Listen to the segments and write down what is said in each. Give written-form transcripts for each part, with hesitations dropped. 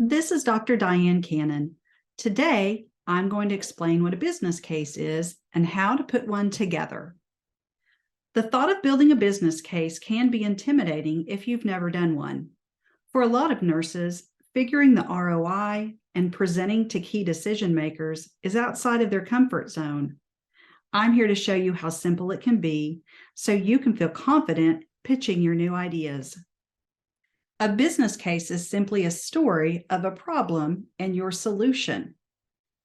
This is Dr. Diane Cannon. Today, I'm going to explain what a business case is and how to put one together. The thought of building a business case can be intimidating if you've never done one. For a lot of nurses, figuring the ROI and presenting to key decision makers is outside of their comfort zone. I'm here to show you how simple it can be so you can feel confident pitching your new ideas. A business case is simply a story of a problem and your solution.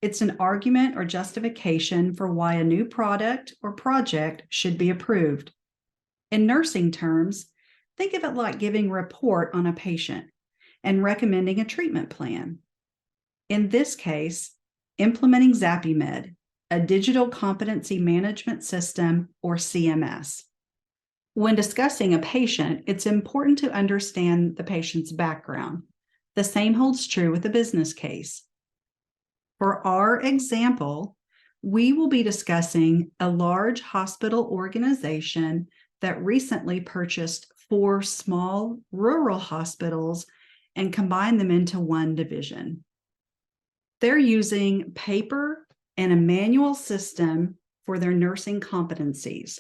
It's an argument or justification for why a new product or project should be approved. In nursing terms, think of it like giving a report on a patient and recommending a treatment plan. In this case, implementing ZappyMed, a digital competency management system or CMS. When discussing a patient, it's important to understand the patient's background. The same holds true with a business case. For our example, we will be discussing a large hospital organization that recently purchased 4 small rural hospitals and combined them into one division. They're using paper and a manual system for their nursing competencies.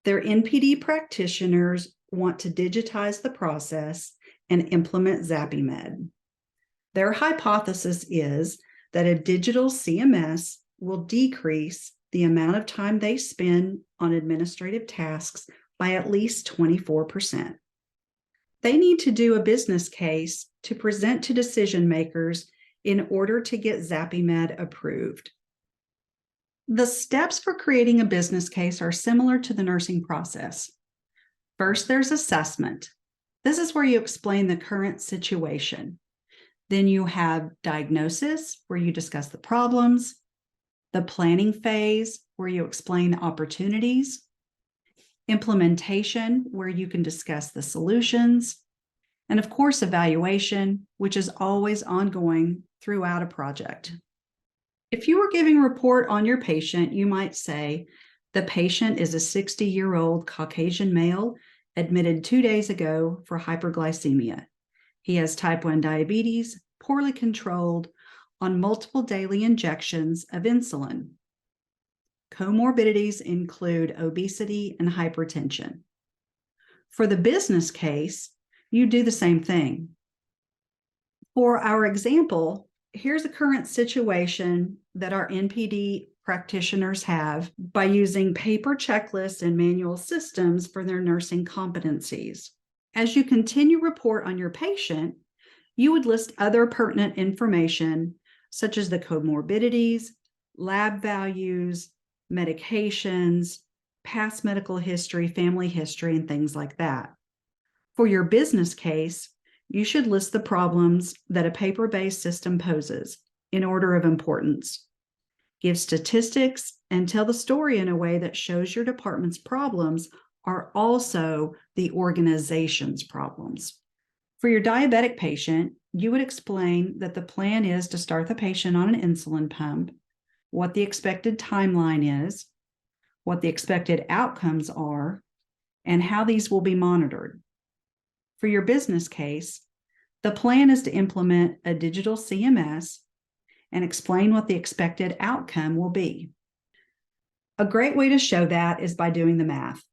Their NPD practitioners want to digitize the process and implement ZappyMed. Their hypothesis is that a digital CMS will decrease the amount of time they spend on administrative tasks by at least 24%. They need to do a business case to present to decision makers in order to get ZappyMed approved. The steps for creating a business case are similar to the nursing process. First, there's assessment. This is where you explain the current situation. Then you have diagnosis, where you discuss the problems, the planning phase, where you explain the opportunities, implementation, where you can discuss the solutions, and of course, evaluation, which is always ongoing throughout a project. If you were giving a report on your patient, you might say, the patient is a 60-year-old Caucasian male admitted 2 days ago for hyperglycemia. He has type 1 diabetes, poorly controlled, on multiple daily injections of insulin. Comorbidities include obesity and hypertension. For the business case, you do the same thing. For our example, here's a current situation that our NPD practitioners have by using paper checklists and manual systems for their nursing competencies. As you continue report on your patient, you would list other pertinent information such as the comorbidities, lab values, medications, past medical history, family history, and things like that. For your business case, you should list the problems that a paper-based system poses in order of importance. Give statistics and tell the story in a way that shows your department's problems are also the organization's problems. For your diabetic patient, you would explain that the plan is to start the patient on an insulin pump, what the expected timeline is, what the expected outcomes are, and how these will be monitored. For your business case, the plan is to implement a digital CMS and explain what the expected outcome will be. A great way to show that is by doing the math.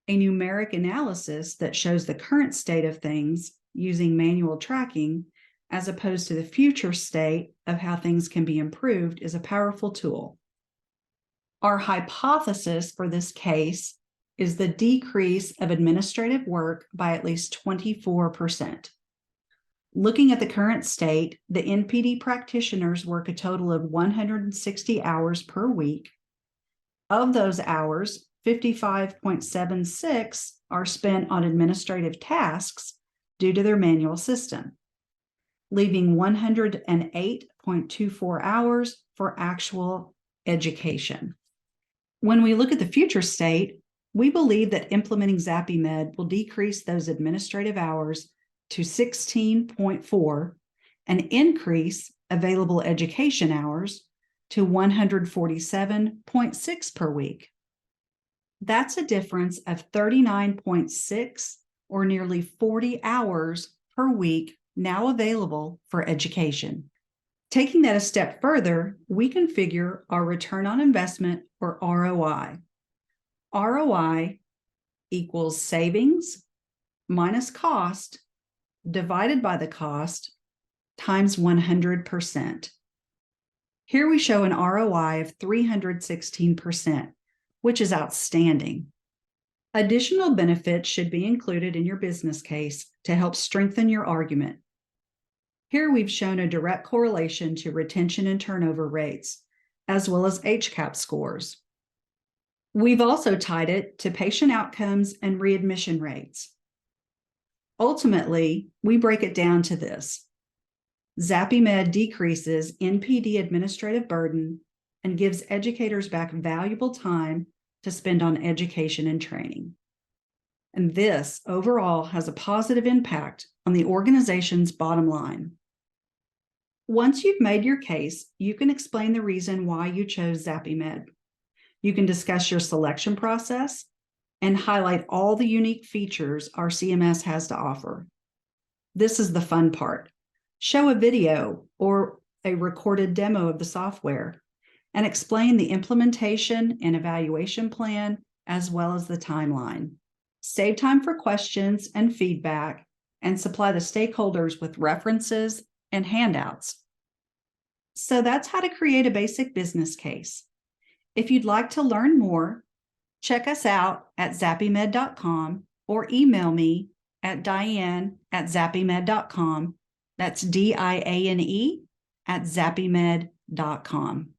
A numeric analysis that shows the current state of things using manual tracking as opposed to the future state of how things can be improved is a powerful tool. Our hypothesis for this case is the decrease of administrative work by at least 24%. Looking at the current state, the NPD practitioners work a total of 160 hours per week. Of those hours, 55.76 are spent on administrative tasks due to their manual system, leaving 108.24 hours for actual education. When we look at the future state, we believe that implementing ZappyMed will decrease those administrative hours to 16.4 and increase available education hours to 147.6 per week. That's a difference of 39.6 or nearly 40 hours per week now available for education. Taking that a step further, we can figure our return on investment, or ROI. ROI equals savings minus cost divided by the cost times 100%. Here we show an ROI of 316%, which is outstanding. Additional benefits should be included in your business case to help strengthen your argument. Here we've shown a direct correlation to retention and turnover rates, as well as HCAHPS scores. We've also tied it to patient outcomes and readmission rates. Ultimately, we break it down to this. ZappyMed decreases NPD administrative burden and gives educators back valuable time to spend on education and training. And this overall has a positive impact on the organization's bottom line. Once you've made your case, you can explain the reason why you chose ZappyMed. You can discuss your selection process and highlight all the unique features our CMS has to offer. This is the fun part. Show a video or a recorded demo of the software and explain the implementation and evaluation plan, as well as the timeline. Save time for questions and feedback, and supply the stakeholders with references and handouts. So that's how to create a basic business case. If you'd like to learn more, check us out at zappymed.com or email me at diane@zappymed.com. That's DIANE @zappymed.com.